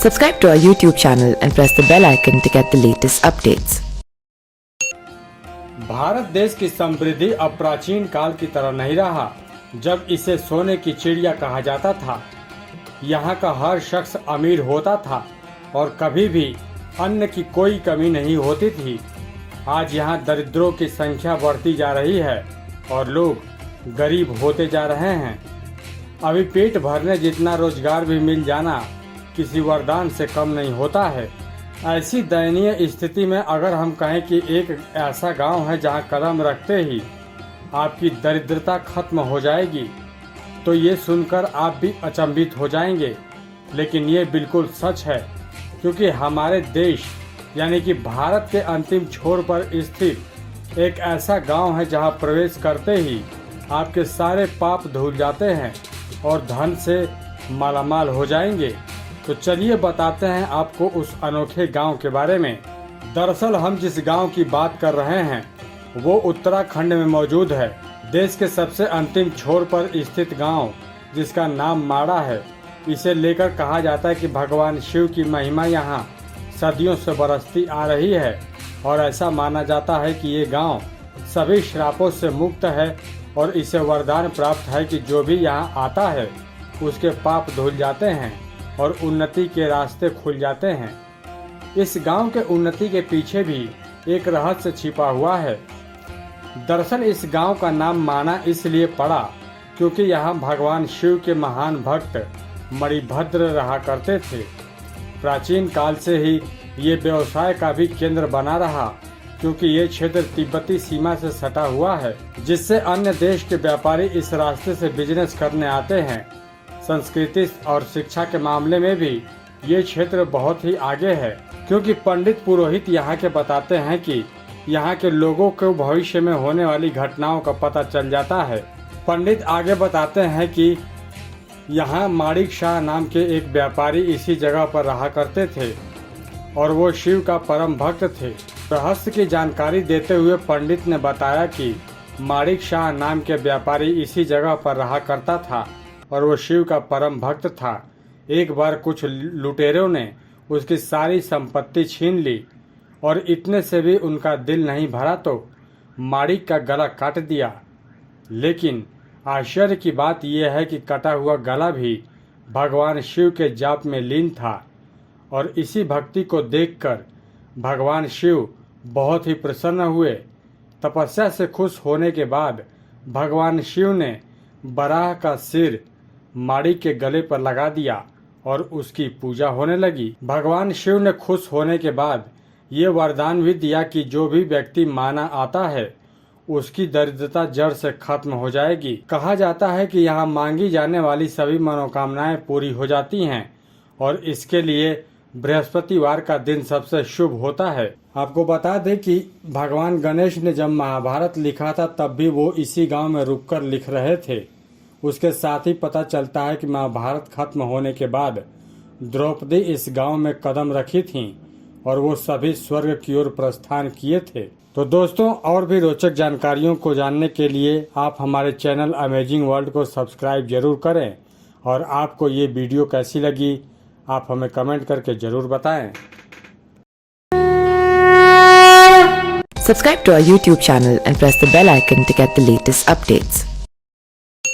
Subscribe to our YouTube channel and press the bell icon to get the latest updates. Bharat देश की समृद्धि अब प्राचीन काल की तरह नहीं रहा, जब इसे सोने की चिड़िया कहा जाता था। यहाँ का हर शख्स अमीर होता था और कभी भी अन्न की कोई कमी नहीं होती थी। आज यहाँ दरिद्रों की संख्या बढ़ती जा रही है और लोग गरीब होते जा रहे हैं। अभी पेट भरने जितना रोजगार भी मिल जाना किसी वरदान से कम नहीं होता है। ऐसी दयनीय स्थिति में अगर हम कहें कि एक ऐसा गांव है जहां कदम रखते ही आपकी दरिद्रता खत्म हो जाएगी, तो ये सुनकर आप भी अचंभित हो जाएंगे। लेकिन ये बिल्कुल सच है, क्योंकि हमारे देश यानी कि भारत के अंतिम छोर पर स्थित एक ऐसा गांव है जहां प्रवेश करते ही आपके सारे पाप धुल जाते हैं और धन से मालामाल हो जाएंगे। तो चलिए बताते हैं आपको उस अनोखे गांव के बारे में। दरअसल हम जिस गांव की बात कर रहे हैं वो उत्तराखंड में मौजूद है। देश के सबसे अंतिम छोर पर स्थित गांव, जिसका नाम माड़ा है। इसे लेकर कहा जाता है कि भगवान शिव की महिमा यहाँ सदियों से बरसती आ रही है और ऐसा माना जाता है कि ये गांव सभी श्रापों से मुक्त है और इसे वरदान प्राप्त है कि जो भी यहाँ आता है उसके पाप धुल जाते हैं और उन्नति के रास्ते खुल जाते हैं। इस गांव के उन्नति के पीछे भी एक रहस्य छिपा हुआ है। दरअसल इस गांव का नाम माना इसलिए पड़ा क्योंकि यहाँ भगवान शिव के महान भक्त मणिभद्र रहा करते थे। प्राचीन काल से ही ये व्यवसाय का भी केंद्र बना रहा, क्योंकि ये क्षेत्र तिब्बती सीमा से सटा हुआ है, जिससे अन्य देश के व्यापारी इस रास्ते से बिजनेस करने आते हैं। संस्कृति और शिक्षा के मामले में भी ये क्षेत्र बहुत ही आगे है, क्योंकि पंडित पुरोहित यहाँ के बताते हैं कि यहाँ के लोगों को भविष्य में होने वाली घटनाओं का पता चल जाता है। पंडित आगे बताते हैं कि यहाँ माणिक शाह नाम के एक व्यापारी इसी जगह पर रहा करते थे और वो शिव का परम भक्त थे। रहस्य की जानकारी देते हुए पंडित ने बताया कि माणिक शाह नाम के व्यापारी इसी जगह पर रहा करता था और वो शिव का परम भक्त था। एक बार कुछ लुटेरों ने उसकी सारी संपत्ति छीन ली और इतने से भी उनका दिल नहीं भरा तो माणिक का गला काट दिया। लेकिन आश्चर्य की बात यह है कि कटा हुआ गला भी भगवान शिव के जाप में लीन था और इसी भक्ति को देखकर भगवान शिव बहुत ही प्रसन्न हुए। तपस्या से खुश होने के बाद भगवान शिव ने बराह का सिर माणिक के गले पर लगा दिया और उसकी पूजा होने लगी। भगवान शिव ने खुश होने के बाद ये वरदान भी दिया कि जो भी व्यक्ति माना आता है उसकी दरिद्रता जड़ से खत्म हो जाएगी। कहा जाता है कि यहाँ मांगी जाने वाली सभी मनोकामनाएं पूरी हो जाती हैं और इसके लिए बृहस्पतिवार का दिन सबसे शुभ होता है। आपको बता दें कि भगवान गणेश ने जब महाभारत लिखा था तब भी वो इसी गांव में रुककर लिख रहे थे। उसके साथ ही पता चलता है कि महाभारत खत्म होने के बाद द्रौपदी इस गांव में कदम रखी थीं और वो सभी स्वर्ग की ओर प्रस्थान किए थे। तो दोस्तों, और भी रोचक जानकारियों को जानने के लिए आप हमारे चैनल अमेजिंग वर्ल्ड को सब्सक्राइब जरूर करें और आपको ये वीडियो कैसी लगी आप हमें कमेंट करके जरूर बताएं। Subscribe to our YouTube channel and press the bell icon to get the latest updates.